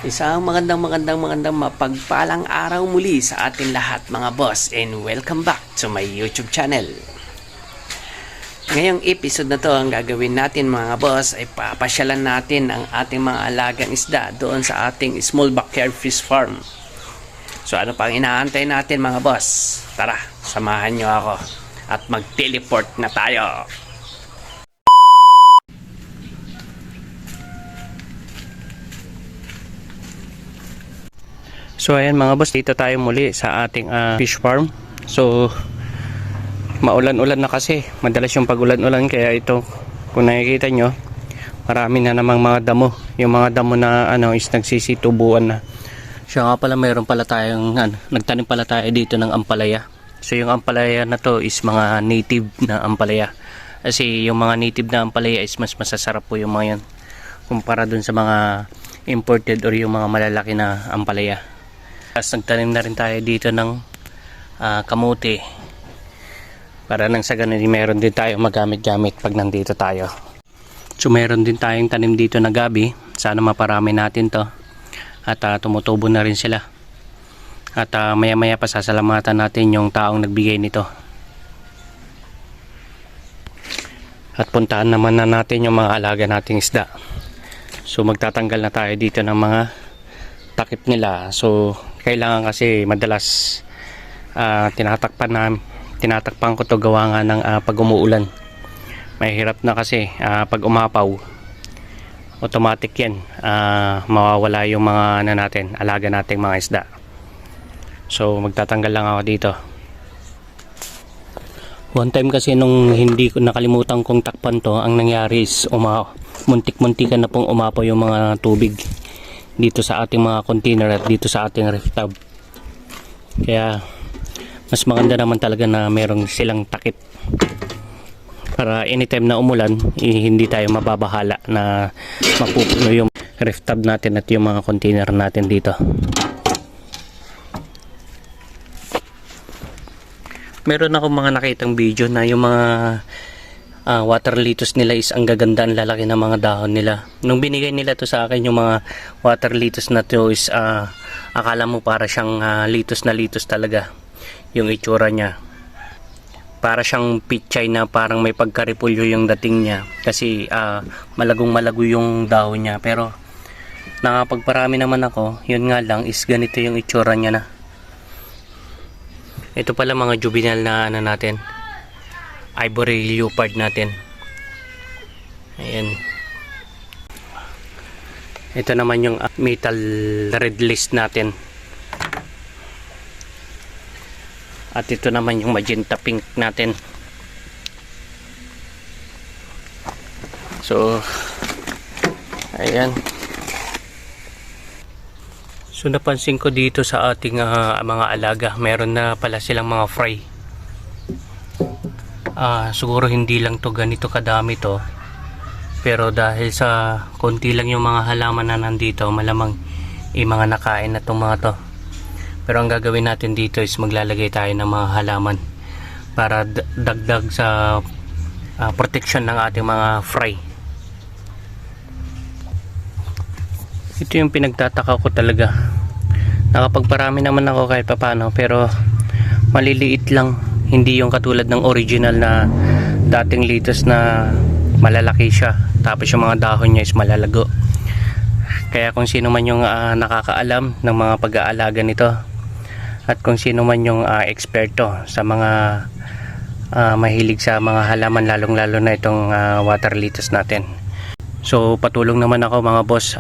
Isang magandang mapagpalang araw muli sa ating lahat mga boss, and welcome back to my YouTube channel. Ngayong episode na to, ang gagawin natin mga boss ay papasyalan natin ang ating mga alagang isda doon sa ating small backyard fish farm. So ano pang inaantay natin mga boss? Tara, samahan nyo ako at mag-teleport na tayo. So ayan mga boss, dito tayo muli sa ating fish farm. So maulan-ulan na kasi, madalas yung pag-ulan-ulan, kaya ito kung nakikita nyo, marami na namang mga damo. Yung mga damo na is nagsisitubuan na. Siya nga pala, mayroon pala tayong nagtanim pala tayo dito ng ampalaya. So yung ampalaya na to is mga native na ampalaya. Kasi yung mga native na ampalaya is mas masasarap po yung mga yan kumpara dun sa mga imported or yung mga malalaki na ampalaya. Tapos nagtanim na rin tayo dito ng kamote para nang sa ganun meron din tayo magamit-gamit pag nandito tayo. So meron din tayong tanim dito na gabi, sana maparami natin to at tumutubo na rin sila. At maya maya pa sasalamatan natin yung taong nagbigay nito. At puntahan naman na natin yung mga alaga nating isda. So magtatanggal na tayo dito ng mga takip nila. So kailangan kasi madalas tinatakpan ko to gawa nga ng pag umuulan. Mahirap na kasi pag umapaw, automatic yan, mawawala yung mga natin, alaga nating mga isda. So magtatanggal lang ako dito. One time kasi nung hindi ko nakalimutan kong takpan to, ang nangyari is muntik-muntikan na pong umapaw yung mga tubig dito sa ating mga container at dito sa ating ref tub. Kaya mas maganda naman talaga na merong silang takip para anytime na umulan hindi tayo mababahala na mapupuno yung ref tub natin at yung mga container natin dito. Meron akong mga nakitang video na yung mga water lettuce nila is ang gaganda, ang lalaki ng mga dahon nila. Nung binigay nila to sa akin, yung mga water lettuce na to is akala mo para siyang lettuce na lettuce talaga yung itsura niya. Para siyang pichay na parang may pagkaripulyo yung dating niya kasi malagong malago yung dahon niya. Pero nakapagparami naman ako, yun nga lang is ganito yung itsura niya na. Ito pala mga juvenile na natin, ivory leopard natin. Ayan. Ito naman yung metal red list natin. At ito naman yung magenta pink natin. So ayan. So napansin ko dito sa ating mga alaga, meron na pala silang mga fry. Siguro hindi lang to ganito kadami to, pero dahil sa konti lang yung mga halaman na nandito, malamang mga nakain na itong mga to. Pero ang gagawin natin dito is maglalagay tayo ng mga halaman para dagdag sa protection ng ating mga fry. Ito yung pinagtataka ko talaga. Nakapagparami naman ako kahit papano, pero maliliit lang. Hindi yung katulad ng original na dating lettuce na malalaki siya, tapos yung mga dahon niya is malalago. Kaya kung sino man yung nakakaalam ng mga pag-aalaga nito, at kung sino man yung eksperto sa mga mahilig sa mga halaman, lalong lalo na itong water lettuce natin. So patulong naman ako mga boss,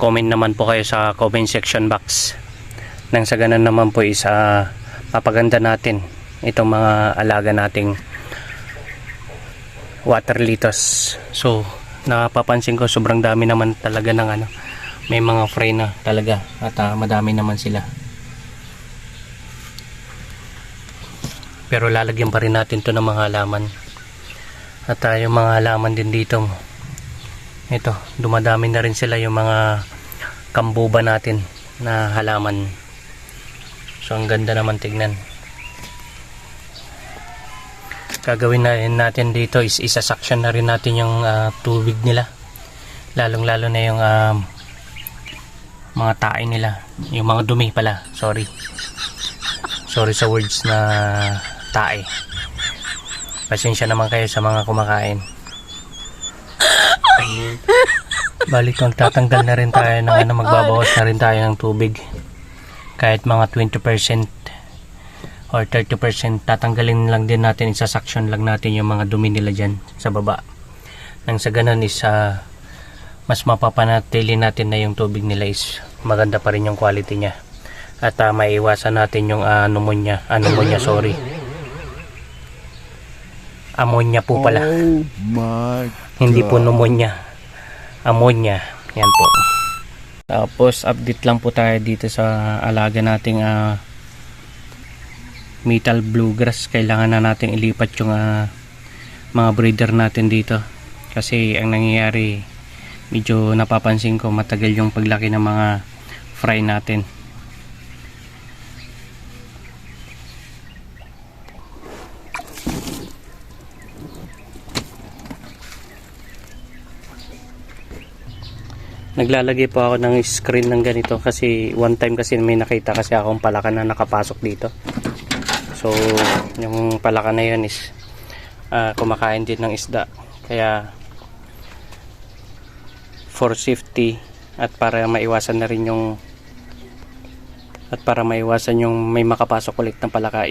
comment naman po kayo sa comment section box. Nang sa ganun naman po is mapaganda natin itong mga alaga nating water lettuce. So napapansin ko sobrang dami naman talaga ng may mga fry na talaga at madami naman sila. Pero lalagyan pa rin natin to ng mga halaman. At yung mga halaman din dito, ito, dumadami na rin sila yung mga kambuba natin na halaman. So ang ganda naman tignan. Gagawin na rin natin dito is isa-suction na rin natin yung tubig nila. Lalong lalo na yung mga tae nila, yung mga dumi pala, sorry sa words na tae. Pasensya naman kayo sa mga kumakain. Balik magtatanggal na rin tayo ng magbabawas na rin tayo ng tubig. Kahit mga 20% or 30%, tatanggalin lang din natin, isa-suction lang natin yung mga dumi nila dyan sa baba. Nang sa ganun is mas mapapanatili natin na yung tubig nila is maganda pa rin yung quality niya. At maiwasan natin yung pneumonia, sorry. Ammonia po pala. Oh my God. Hindi po pneumonia. Ammonia. Yan po. Tapos update lang po tayo dito sa alaga nating metal bluegrass. Kailangan na natin ilipat yung mga breeder natin dito. Kasi ang nangyayari, medyo napapansin ko matagal yung paglaki ng mga fry natin. Naglalagay po ako ng screen ng ganito kasi one time kasi may nakita kasi akong palaka na nakapasok dito. So yung palaka na yun is kumakain din ng isda. Kaya for safety at para maiwasan na rin yung may makapasok ulit ng palaka,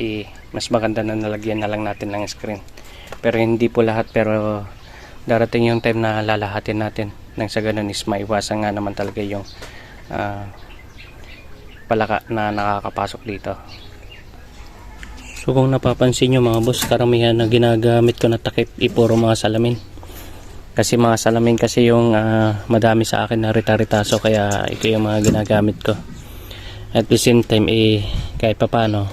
mas maganda na nalagyan na lang natin ng screen. Pero hindi po lahat, pero darating yung time na lalahatin natin. Nang sa ganun is maiwasan nga naman talaga yung palaka na nakakapasok dito. So kung napapansin nyo mga boss, karamihan na ginagamit ko na takip puro mga salamin. Kasi mga salamin kasi yung madami sa akin na rita-ritaso, kaya ito yung mga ginagamit ko. At the same time kahit papano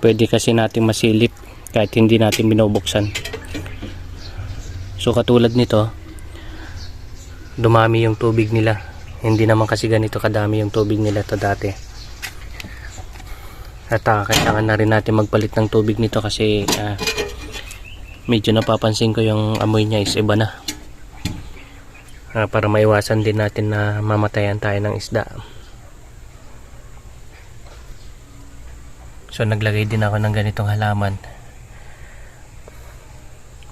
pwede kasi natin masilip kahit hindi natin binubuksan. So katulad nito, dumami yung tubig nila. Hindi naman kasi ganito kadami yung tubig nila to dati. At kailangan na rin natin magpalit ng tubig nito kasi medyo napapansin ko yung amoy niya is iba na. Para maiwasan din natin na mamatayan tayo ng isda. So naglagay din ako ng ganitong halaman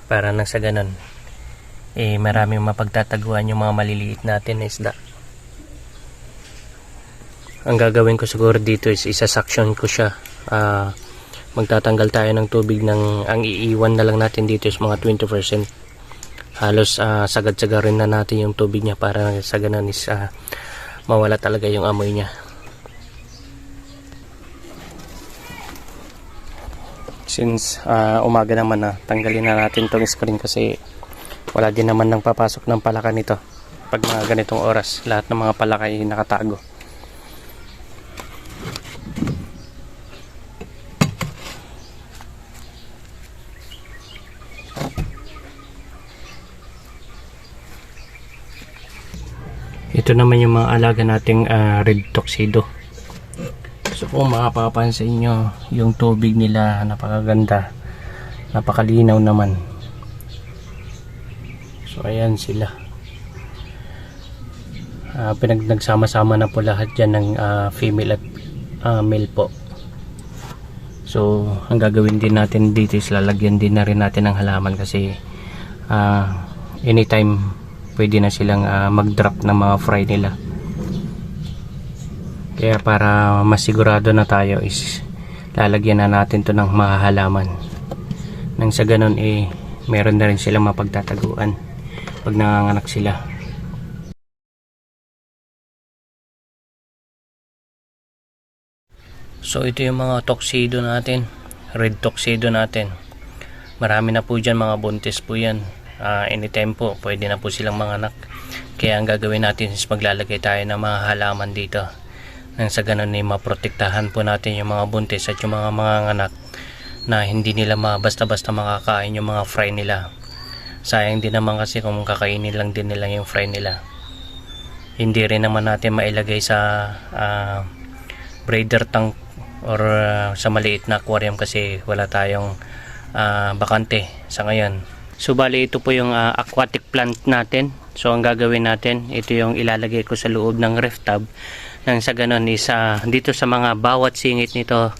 para nang sa ganun maraming mapagtataguan yung mga maliliit natin na isda. Ang gagawin ko siguro dito is isa-suction ko siya. Magtatanggal tayo ng tubig ang iiwan na lang natin dito is mga 20%. Halos sagad-sagarin na natin yung tubig niya para sa ganun is mawala talaga yung amoy niya. Since umaga naman na, tanggalin na natin tong screen kasi wala din naman nang papasok ng palaka nito pag mga ganitong oras. Lahat ng mga palaka ay nakatago. Ito naman yung mga alaga nating red tuxedo. So kung mapapansin nyo, yung tubig nila napakaganda, napakalinaw naman. So ayan sila. Nagsama-sama na po lahat dyan ng female at male po. So ang gagawin din natin dito is lalagyan din na rin natin ng halaman kasi anytime pwede na silang mag-drop ng mga fry nila. Kaya para masigurado na tayo is lalagyan na natin to ng mga halaman. Nang sa ganun meron na rin silang mapagtataguan pag nanganganak sila. So ito yung mga tuxedo natin, red tuxedo natin. Marami na po dyan, mga buntis po yan. Anytime po pwede na po silang manganak. Kaya ang gagawin natin is maglalagay tayo ng mga halaman dito. Nang sa ganun maprotektahan po natin yung mga buntis at yung mga anak na hindi nila basta-basta makakain yung mga fry nila. Sayang din naman kasi kung kakainin lang din nila yung fry nila. Hindi rin naman natin mailagay sa breeder tank or sa maliit na aquarium kasi wala tayong bakante sa ngayon. So bali ito po yung aquatic plant natin. So ang gagawin natin, ito yung ilalagay ko sa loob ng ref tub Nang sa ganun is dito sa mga bawat singit nito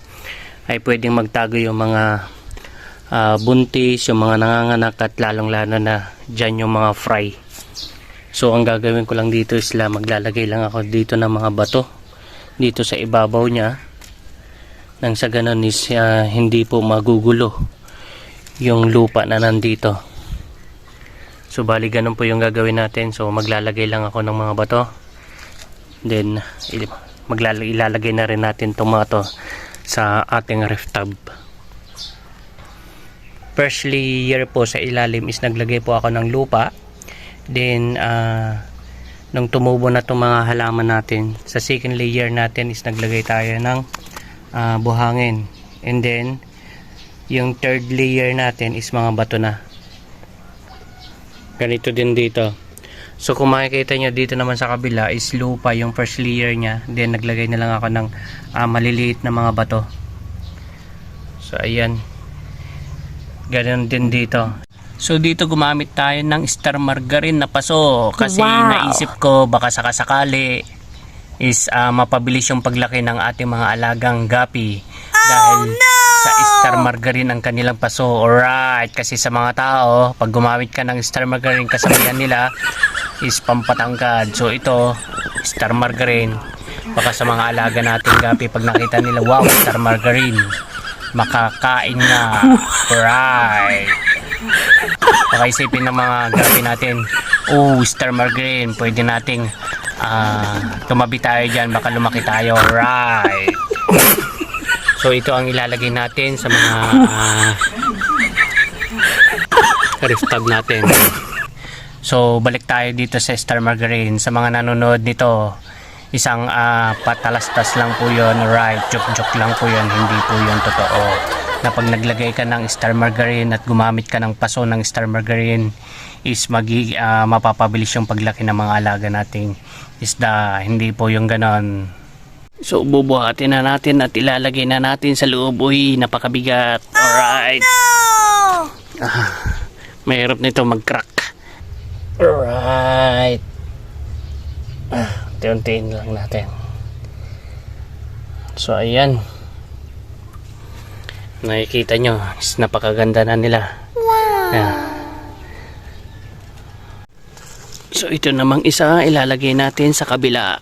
ay pwedeng magtago yung mga buntis, yung mga nanganganak, at lalong lalo na dyan yung mga fry. So ang gagawin ko lang dito is maglalagay lang ako dito ng mga bato dito sa ibabaw niya, nang sa ganun is hindi po magugulo yung lupa na nandito. So bali ganun po yung gagawin natin. So maglalagay lang ako ng mga bato, then ilalagay na rin natin tomato sa ating ref tub. First layer po sa ilalim is naglagay po ako ng lupa. Then nung tumubo na itong mga halaman natin, sa second layer natin is naglagay tayo ng buhangin. And then yung third layer natin is mga bato na. Ganito din dito. So kung makikita nyo dito naman sa kabila is lupa yung first layer nya. Then naglagay na lang ako ng maliliit na mga bato. So ayan. Ganun din dito. So dito gumamit tayo ng star margarine na paso. Kasi naisip ko baka sakasakali is mapabilis yung paglaki ng ating mga alagang gapi. Dahil sa star margarine ang kanilang paso. Alright. Kasi sa mga tao, pag gumamit ka ng star margarine, kasabihan nila is pampatangkad. So ito, star margarine. Baka sa mga alaga natin gapi, pag nakita nila, wow, star margarine, makakain na. Right. Baka isipin ng mga gapi natin, oh, star margarine, pwede nating tumabi tayo dyan, baka lumaki tayo. Right. So ito ang ilalagay natin sa mga ref tub natin. So balik tayo dito sa star margarine. Sa mga nanonood nito, isang patalastas lang po yun. Right, joke lang po yun, hindi po yun totoo. Na pag naglagay ka ng star margarine at gumamit ka ng paso ng star margarine is mapapabilis yung paglaki ng mga alaga nating isda. Hindi po yung ganon. So bubuhatin na natin at ilalagay na natin sa loob. Uy, napakabigat. Alright. Mahirap nito mag-crack. Alright. Unti-untiin lang natin. So ayan. Nakikita nyo, is napakaganda na nila. Wow. Ayan. So ito namang isa ilalagay natin sa kabila.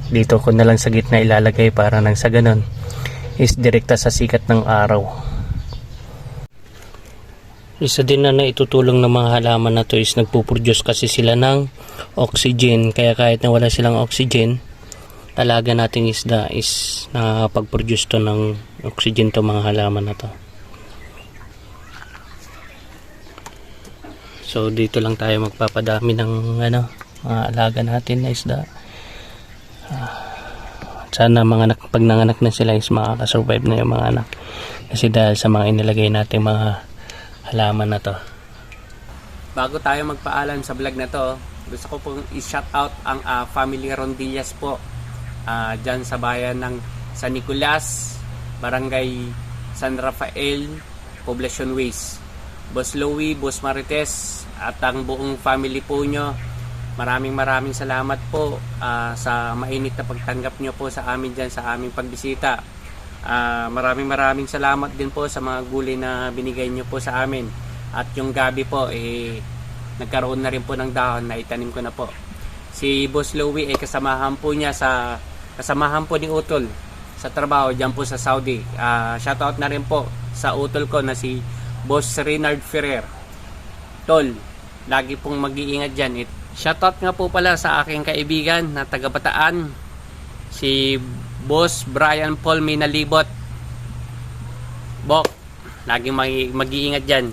Dito ko na lang sa gitna ilalagay para nang sa ganon is direkta sa sikat ng araw. Isa din na naitutulong ng mga halaman na to is nagpuproduce kasi sila ng oxygen. Kaya kahit na wala silang oxygen, alaga nating isda is nakapag-produce to ng oxygen to mga halaman na to. So dito lang tayo magpapadami ng mga alaga natin na isda. Sana pag nanganak na sila is makakasurvive na yung mga anak. Kasi dahil sa mga inilagay natin mga halaman na to. Bago tayo magpaalam sa vlog na to, gusto ko pong i-shout out ang family Rondillas po. Dyan sa bayan ng San Nicolas, Barangay San Rafael, Poblacion Waste. Boss Louie, Boss Marites, at ang buong family po nyo, maraming salamat po sa mainit na pagtanggap nyo po sa amin dyan sa aming pagbisita. Maraming salamat din po sa mga gulay na binigay nyo po sa amin. At yung gabi po, nagkaroon na rin po ng dahon na itanim ko na po. Si Boss Louie kasamahan po ni Utol sa trabaho dyan po sa Saudi. Shoutout na rin po sa Utol ko na si Boss Reynard Ferrer. Tol, lagi pong mag-iingat dyan. Shoutout nga po pala sa aking kaibigan na taga Bataan, si Boss Brian Paul Minalibot. Bok, laging mag-iingat dyan.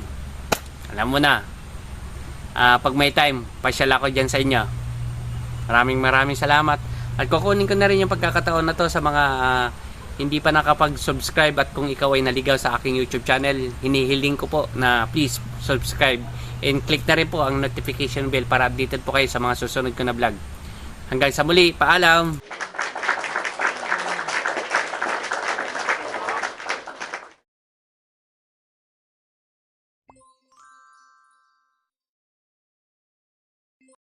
Alam mo na, pag may time, pasyal ako dyan sa inyo. Maraming salamat. At kukunin ko na rin yung pagkakataon na to sa mga hindi pa nakapag-subscribe, at kung ikaw ay naligaw sa aking YouTube channel, hinihiling ko po na please subscribe and click na rin po ang notification bell para updated po kayo sa mga susunod ko na vlog. Hanggang sa muli, paalam!